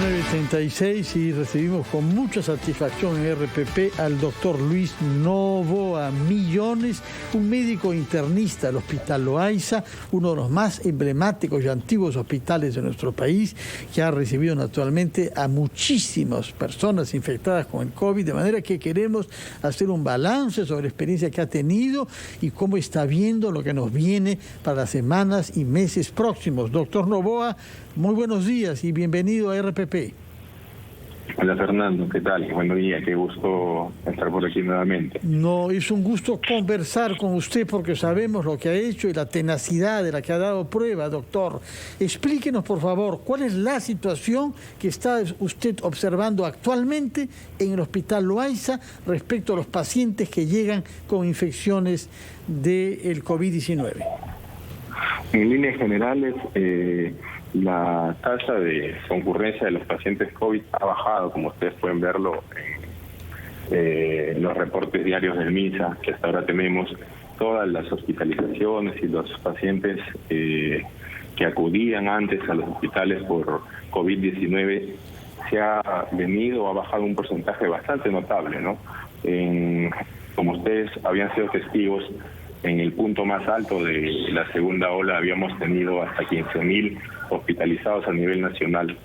9:36 y recibimos con mucha satisfacción en RPP al doctor Luis Novoa Millones, un médico internista del Hospital Loaiza, uno de los más emblemáticos y antiguos hospitales de nuestro país, que ha recibido naturalmente a muchísimas personas infectadas con el COVID, de manera que queremos hacer un balance sobre la experiencia que ha tenido y cómo está viendo lo que nos viene para las semanas y meses próximos. Doctor Novoa, muy buenos días y bienvenido a RPP. Hola Fernando, ¿qué tal? Buenos días, qué gusto estar por aquí nuevamente. No, es un gusto conversar con usted porque sabemos lo que ha hecho y la tenacidad de la que ha dado prueba, doctor. Explíquenos, por favor, cuál es la situación que está usted observando actualmente en el Hospital Loaiza respecto a los pacientes que llegan con infecciones del COVID-19. En líneas generales, la tasa de concurrencia de los pacientes COVID ha bajado, como ustedes pueden verlo en los reportes diarios del MINSA, que hasta ahora tenemos. Todas las hospitalizaciones y los pacientes que acudían antes a los hospitales por COVID-19 se ha venido, ha bajado un porcentaje bastante notable, ¿no? Como ustedes habían sido testigos, en el punto más alto de la segunda ola habíamos tenido hasta 15.000 hospitalizados a nivel nacional.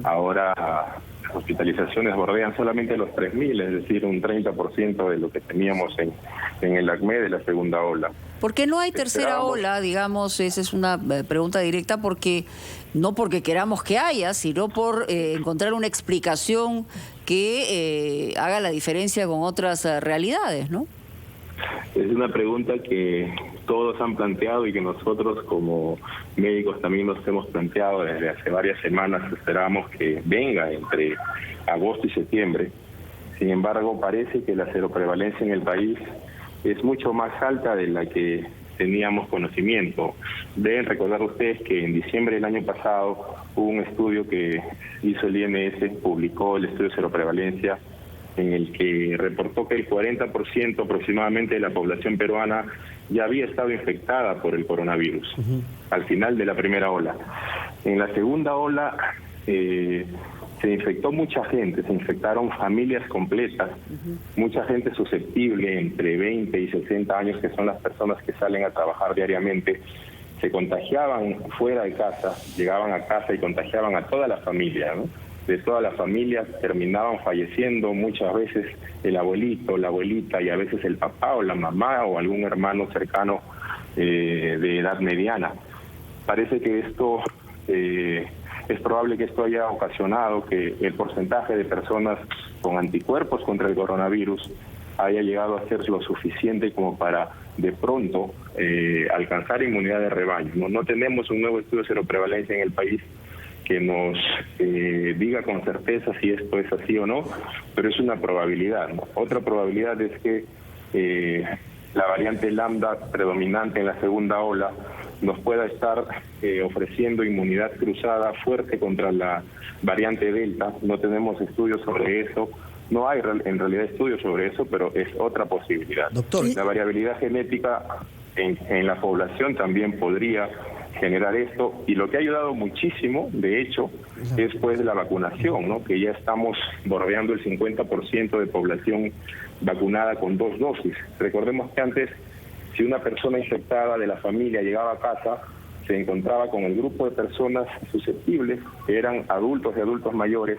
Ahora las hospitalizaciones bordean solamente los 3.000, es decir, un 30% de lo que teníamos en el ACME de la segunda ola. ¿Por qué no hay tercera ola? Digamos, esa es una pregunta directa, porque no porque queramos que haya, sino por encontrar una explicación que haga la diferencia con otras realidades, ¿no? Es una pregunta que todos han planteado y que nosotros como médicos también nos hemos planteado desde hace varias semanas. Esperábamos que venga entre agosto y septiembre. Sin embargo, parece que la seroprevalencia en el país es mucho más alta de la que teníamos conocimiento. Deben recordar ustedes que en diciembre del año pasado hubo un estudio que hizo el IMS, publicó el estudio de seroprevalencia, en el que reportó que el 40% aproximadamente de la población peruana ya había estado infectada por el coronavirus al final de la primera ola. En la segunda ola se infectó mucha gente, se infectaron familias completas, mucha gente susceptible entre 20 y 60 años, que son las personas que salen a trabajar diariamente, se contagiaban fuera de casa, llegaban a casa y contagiaban a toda la familia, ¿no? De toda la familia terminaban falleciendo muchas veces el abuelito, la abuelita y a veces el papá o la mamá o algún hermano cercano de edad mediana. Parece que esto es probable que esto haya ocasionado que el porcentaje de personas con anticuerpos contra el coronavirus haya llegado a ser lo suficiente como para de pronto alcanzar inmunidad de rebaño. No tenemos un nuevo estudio de seroprevalencia en el país que nos diga con certeza si esto es así o no, pero es una probabilidad, ¿no? Otra probabilidad es que la variante lambda predominante en la segunda ola nos pueda estar ofreciendo inmunidad cruzada fuerte contra la variante delta. No tenemos estudios sobre eso, no hay en realidad estudios sobre eso, pero es otra posibilidad. Doctor, la variabilidad genética en la población también podría generar esto, y lo que ha ayudado muchísimo, de hecho, es pues la vacunación, ¿no? Que ya estamos bordeando el 50% de población vacunada con 2 dosis. Recordemos que antes, si una persona infectada de la familia llegaba a casa, se encontraba con el grupo de personas susceptibles, que eran adultos y adultos mayores,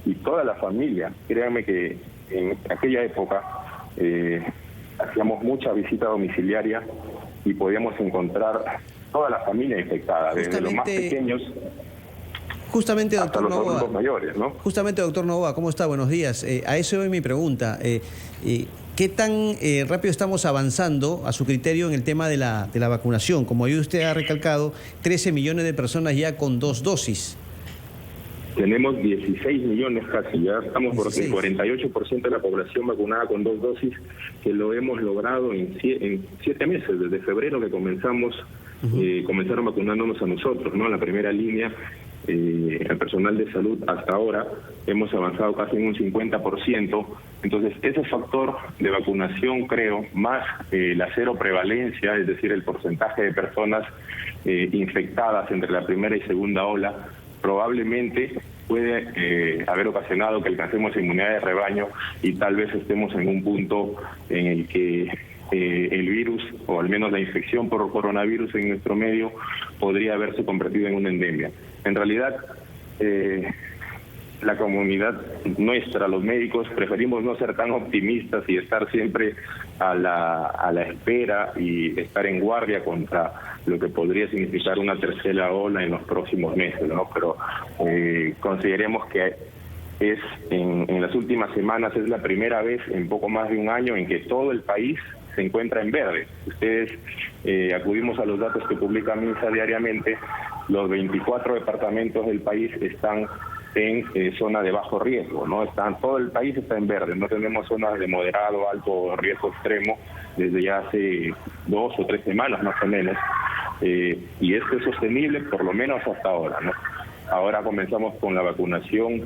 y toda la familia. Créanme que en aquella época hacíamos mucha visita domiciliaria y podíamos encontrar toda la familia infectada, desde los más pequeños justamente, hasta doctor los Novoa, adultos mayores, ¿no? Justamente, doctor Novoa, ¿cómo está? Buenos días. A eso voy mi pregunta. ¿Qué tan rápido estamos avanzando, a su criterio, en el tema de la vacunación? Como hoy usted ha recalcado, 13 millones de personas ya con 2 dosis. Tenemos 16 millones casi, ya estamos por el 48% de la población vacunada con 2 dosis, que lo hemos logrado en 7 meses, desde febrero que comenzamos, comenzaron vacunándonos a nosotros, ¿no? En la primera línea, el personal de salud hasta ahora, hemos avanzado casi en un 50%, entonces ese factor de vacunación, creo, más la seroprevalencia, es decir, el porcentaje de personas infectadas entre la primera y segunda ola, probablemente puede haber ocasionado que alcancemos inmunidad de rebaño y tal vez estemos en un punto en el que el virus, o al menos la infección por coronavirus en nuestro medio, podría haberse convertido en una endemia. En realidad, la comunidad nuestra, los médicos, preferimos no ser tan optimistas y estar siempre a la espera y estar en guardia contra lo que podría significar una tercera ola en los próximos meses, ¿no? Pero consideremos que en las últimas semanas es la primera vez en poco más de un año en que todo el país se encuentra en verde. Ustedes, acudimos a los datos que publica MINSA diariamente, los 24 departamentos del país están en zona de bajo riesgo, ¿no? Todo el país está en verde, no tenemos zonas de moderado, alto riesgo extremo desde ya hace 2 o 3 semanas más o menos, y esto es sostenible por lo menos hasta ahora, ¿no? Ahora comenzamos con la vacunación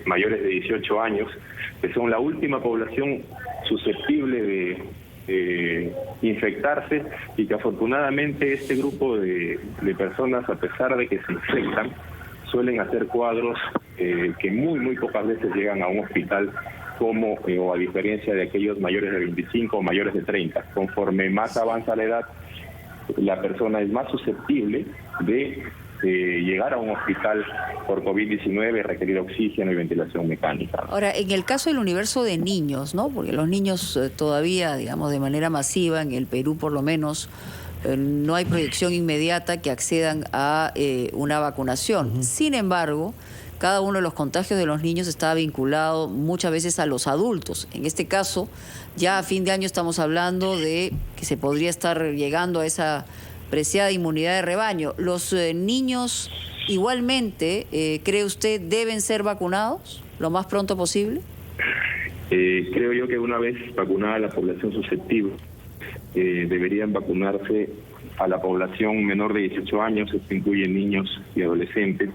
mayores de 18 años, que son la última población susceptible de infectarse, y que afortunadamente este grupo de personas, a pesar de que se infectan, suelen hacer cuadros que muy pocas veces llegan a un hospital, o a diferencia de aquellos mayores de 25 o mayores de 30. Conforme más avanza la edad, la persona es más susceptible de llegar a un hospital por COVID-19 y requerir oxígeno y ventilación mecánica. Ahora, en el caso del universo de niños, ¿no? Porque los niños todavía, digamos, de manera masiva, en el Perú por lo menos, no hay proyección inmediata que accedan a una vacunación. Sin embargo, cada uno de los contagios de los niños está vinculado muchas veces a los adultos. En este caso, ya a fin de año estamos hablando de que se podría estar llegando a esa preciada inmunidad de rebaño. ¿Los niños igualmente, cree usted, deben ser vacunados lo más pronto posible? Creo yo que una vez vacunada la población susceptible, deberían vacunarse a la población menor de 18 años, esto incluye niños y adolescentes,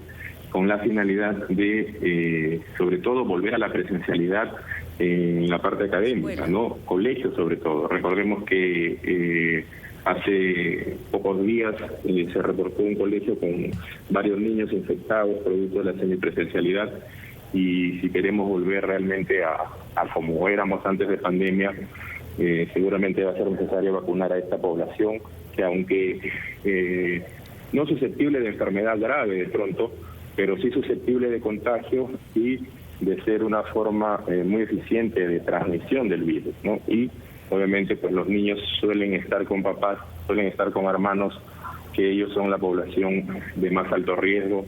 con la finalidad de, sobre todo, volver a la presencialidad en la parte académica, ¿no? Colegios sobre todo. Recordemos que hace pocos días se reportó un colegio con varios niños infectados producto de la semipresencialidad, y si queremos volver realmente a como éramos antes de pandemia, seguramente va a ser necesario vacunar a esta población, que aunque no susceptible de enfermedad grave de pronto, pero sí susceptible de contagio y de ser una forma muy eficiente de transmisión del virus, ¿no? Y obviamente pues los niños suelen estar con papás, suelen estar con hermanos, que ellos son la población de más alto riesgo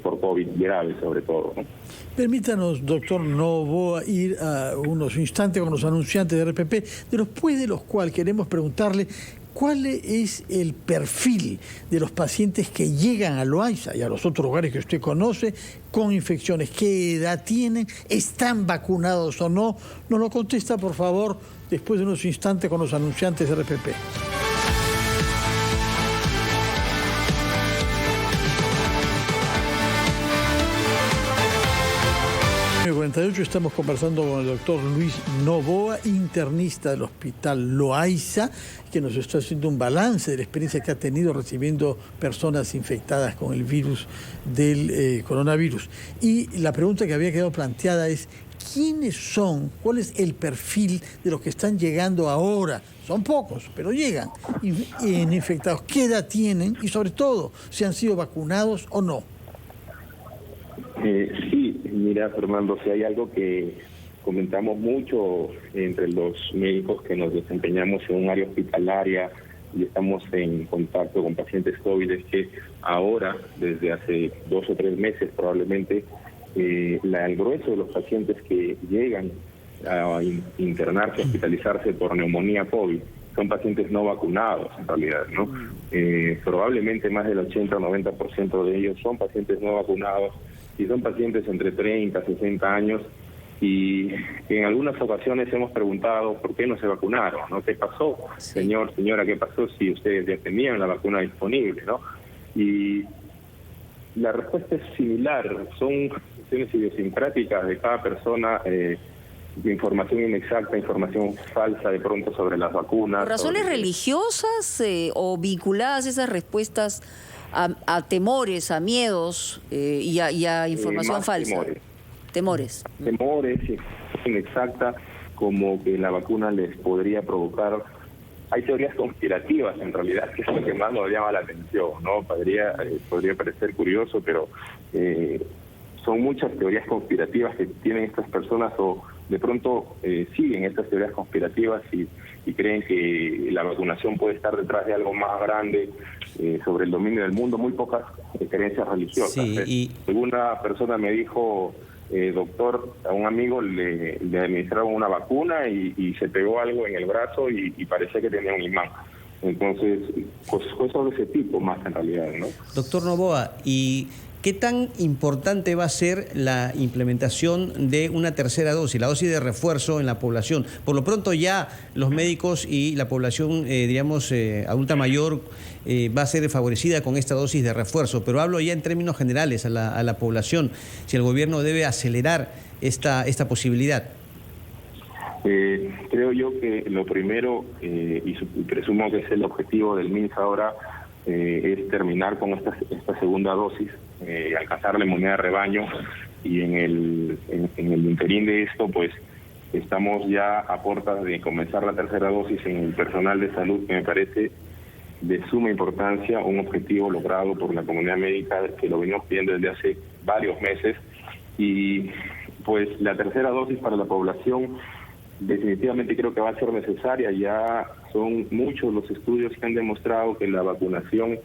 por COVID grave sobre todo, ¿no? Permítanos, doctor Novoa, ir a unos instantes con los anunciantes de RPP, después de los cuales queremos preguntarle cuál es el perfil de los pacientes que llegan a Loaiza y a los otros lugares que usted conoce con infecciones. ¿Qué edad tienen? ¿Están vacunados o no? Nos lo contesta, por favor, después de unos instantes con los anunciantes de RPP. 48, estamos conversando con el doctor Luis Novoa, internista del Hospital Loaiza, que nos está haciendo un balance de la experiencia que ha tenido recibiendo personas infectadas con el virus del coronavirus. Y la pregunta que había quedado planteada es, ¿quiénes son? ¿Cuál es el perfil de los que están llegando ahora? Son pocos, pero llegan infectados. ¿Qué edad tienen? Y sobre todo, si han sido vacunados o no. Sí, mira, Fernando, si hay algo que comentamos mucho entre los médicos que nos desempeñamos en un área hospitalaria y estamos en contacto con pacientes COVID, es que ahora, desde hace 2 o 3 meses probablemente, el grueso de los pacientes que llegan a internarse, hospitalizarse por neumonía COVID, son pacientes no vacunados en realidad, ¿no? Probablemente más del 80 o 90% de ellos son pacientes no vacunados, y son pacientes entre 30 y 60 años, y en algunas ocasiones hemos preguntado por qué no se vacunaron, ¿no? ¿Qué pasó? Sí. Señor, señora, ¿qué pasó si ustedes ya tenían la vacuna disponible, ¿no? Y la respuesta es similar, son cuestiones idiosincráticas de cada persona, de información inexacta, información falsa de pronto sobre las vacunas. ¿Por razones religiosas o vinculadas esas respuestas a temores, a miedos y a información más falsa. Temores. Temores, inexacta, como que la vacuna les podría provocar. Hay teorías conspirativas, en realidad, que es lo que más nos llama la atención, ¿no? Podría parecer curioso, pero son muchas teorías conspirativas que tienen estas personas, o de pronto siguen estas teorías conspirativas y creen que la vacunación puede estar detrás de algo más grande sobre el dominio del mundo. Muy pocas creencias religiosas. Sí, Alguna persona me dijo, doctor, a un amigo le administraron una vacuna y se pegó algo en el brazo y parecía que tenía un imán. Entonces, cosas de ese tipo más en realidad, ¿no? Doctor Novoa, ¿y qué tan importante va a ser la implementación de una tercera dosis, la dosis de refuerzo en la población? Por lo pronto ya los médicos y la población, adulta mayor, va a ser favorecida con esta dosis de refuerzo, pero hablo ya en términos generales a la población, si el gobierno debe acelerar esta posibilidad. Creo yo que lo primero, y presumo que es el objetivo del MINSA ahora, es terminar con esta segunda dosis, alcanzar la inmunidad de rebaño, y en el interín de esto, pues estamos ya a puertas de comenzar la tercera dosis en el personal de salud, que me parece de suma importancia, un objetivo logrado por la comunidad médica que lo venimos pidiendo desde hace varios meses. Y pues la tercera dosis para la población definitivamente creo que va a ser necesaria. Ya son muchos los estudios que han demostrado que la vacunación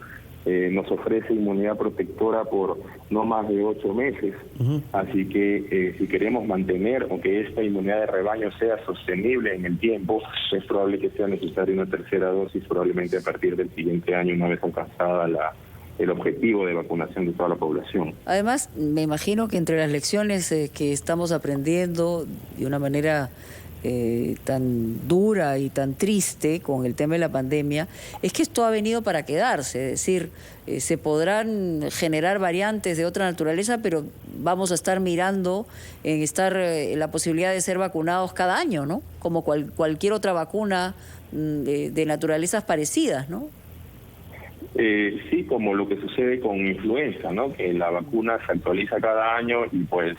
nos ofrece inmunidad protectora por no más de 8 meses. Así que si queremos mantener o que esta inmunidad de rebaño sea sostenible en el tiempo, es probable que sea necesaria una tercera dosis, probablemente a partir del siguiente año, una vez alcanzada el objetivo de vacunación de toda la población. Además, me imagino que entre las lecciones que estamos aprendiendo de una manera tan dura y tan triste con el tema de la pandemia, es que esto ha venido para quedarse. Es decir, se podrán generar variantes de otra naturaleza, pero vamos a estar mirando en la posibilidad de ser vacunados cada año, ¿no? Como cualquier otra vacuna de naturalezas parecidas, ¿no? Sí, como lo que sucede con influenza, ¿no? Que la vacuna se actualiza cada año y pues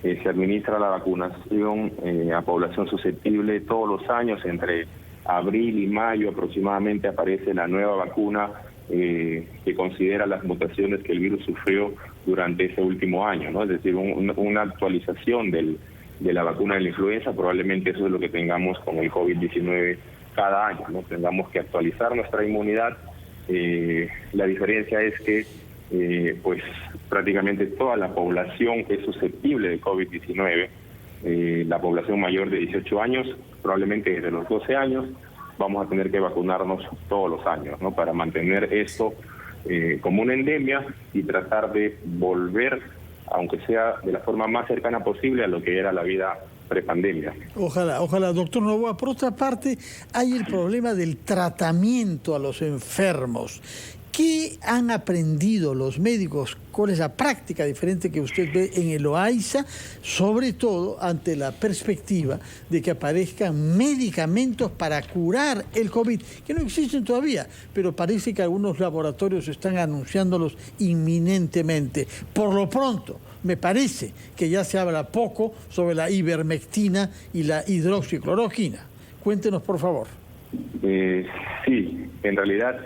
se administra la vacunación a población susceptible todos los años. Entre abril y mayo aproximadamente aparece la nueva vacuna que considera las mutaciones que el virus sufrió durante ese último año, ¿no? Es decir, una actualización de la vacuna de la influenza. Probablemente eso es lo que tengamos con el COVID-19 cada año, ¿no? Tengamos que actualizar nuestra inmunidad. La diferencia es que pues prácticamente toda la población es susceptible de COVID-19. La población mayor de 18 años, probablemente desde los 12 años, vamos a tener que vacunarnos todos los años, ¿no? Para mantener esto como una endemia y tratar de volver, aunque sea de la forma más cercana posible, a lo que era la vida prepandemia. Ojalá, doctor Novoa. Por otra parte, hay el problema del tratamiento a los enfermos. ¿Qué han aprendido los médicos con esa práctica diferente que usted ve en el OAISA, sobre todo ante la perspectiva de que aparezcan medicamentos para curar el COVID, que no existen todavía, pero parece que algunos laboratorios están anunciándolos inminentemente? Por lo pronto, me parece que ya se habla poco sobre la ivermectina y la hidroxicloroquina. Cuéntenos, por favor. Sí, en realidad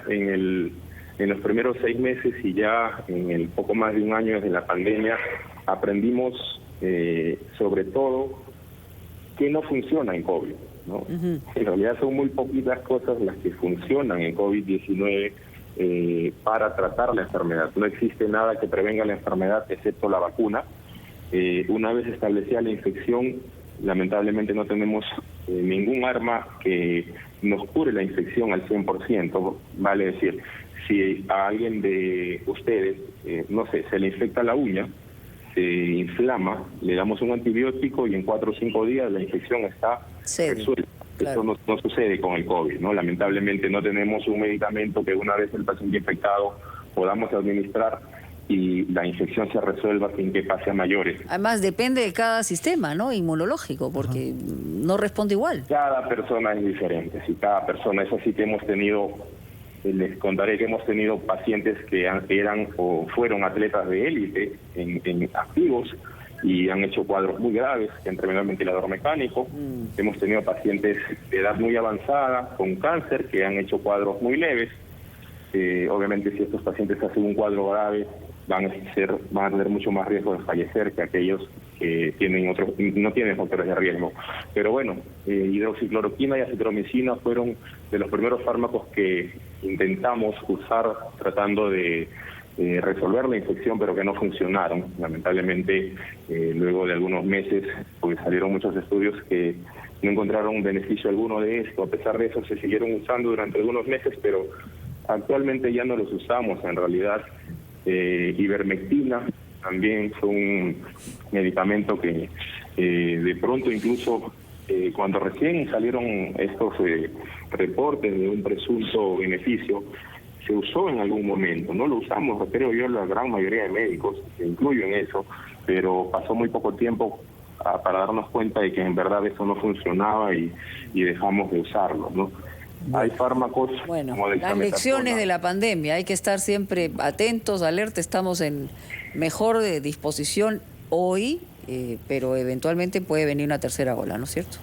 en los primeros 6 meses y ya en el poco más de un año desde la pandemia, aprendimos sobre todo qué no funciona en COVID, ¿no? En realidad son muy poquitas cosas las que funcionan en COVID-19 para tratar la enfermedad. No existe nada que prevenga la enfermedad excepto la vacuna. Una vez establecida la infección, lamentablemente no tenemos ningún arma que nos cure la infección al 100%, vale decir, si a alguien de ustedes, no sé, se le infecta la uña, se inflama, le damos un antibiótico y en 4 o 5 días la infección está resuelta. Claro. Eso no sucede con el COVID, ¿no? Lamentablemente no tenemos un medicamento que una vez el paciente infectado podamos administrar y la infección se resuelva sin que pase a mayores. Además, depende de cada sistema, ¿no? Inmunológico, porque no responde igual. Cada persona es diferente, si cada persona es así, que hemos tenido les contaré que hemos tenido pacientes que eran o fueron atletas de élite en activos y han hecho cuadros muy graves, que han terminado el ventilador mecánico. Hemos tenido pacientes de edad muy avanzada con cáncer que han hecho cuadros muy leves. Obviamente, si estos pacientes hacen un cuadro grave, van a tener mucho más riesgo de fallecer que aquellos que no tienen factores de riesgo. Pero bueno, hidroxicloroquina y acitromicina fueron de los primeros fármacos que intentamos usar tratando de resolver la infección, pero que no funcionaron. Lamentablemente, luego de algunos meses, pues salieron muchos estudios que no encontraron beneficio alguno de esto. A pesar de eso, se siguieron usando durante algunos meses, pero actualmente ya no los usamos. En realidad, ivermectina también fue un medicamento que de pronto, incluso cuando recién salieron estos reportes de un presunto beneficio, se usó en algún momento. No lo usamos, creo yo, la gran mayoría de médicos, se incluyo en eso, pero pasó muy poco tiempo para darnos cuenta de que en verdad eso no funcionaba y dejamos de usarlo, ¿no? Hay fármacos bueno, como las lecciones de la pandemia, hay que estar siempre atentos, alerta, estamos en mejor disposición hoy, pero eventualmente puede venir una tercera ola, ¿no es cierto?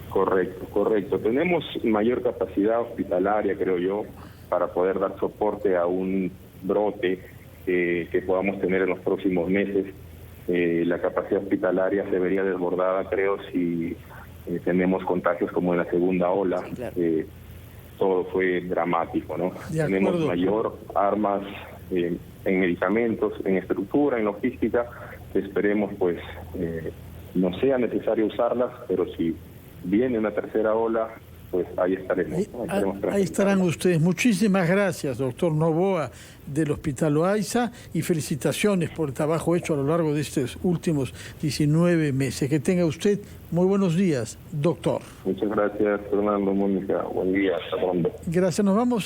Correcto. Tenemos mayor capacidad hospitalaria, creo yo, para poder dar soporte a un brote que podamos tener en los próximos meses. La capacidad hospitalaria se vería desbordada, creo, si tenemos contagios como en la segunda ola. Sí, claro. Todo fue dramático, ¿no? Tenemos mayor armas en medicamentos, en estructura, en logística, que esperemos pues no sea necesario usarlas, pero si viene una tercera ola, pues ahí estaremos. Ahí estarán ustedes. Muchísimas gracias, doctor Novoa, del Hospital Loaiza, y felicitaciones por el trabajo hecho a lo largo de estos últimos 19 meses. Que tenga usted muy buenos días, doctor. Muchas gracias, Fernando, Mónica. Buen día, hasta pronto. Gracias, nos vamos a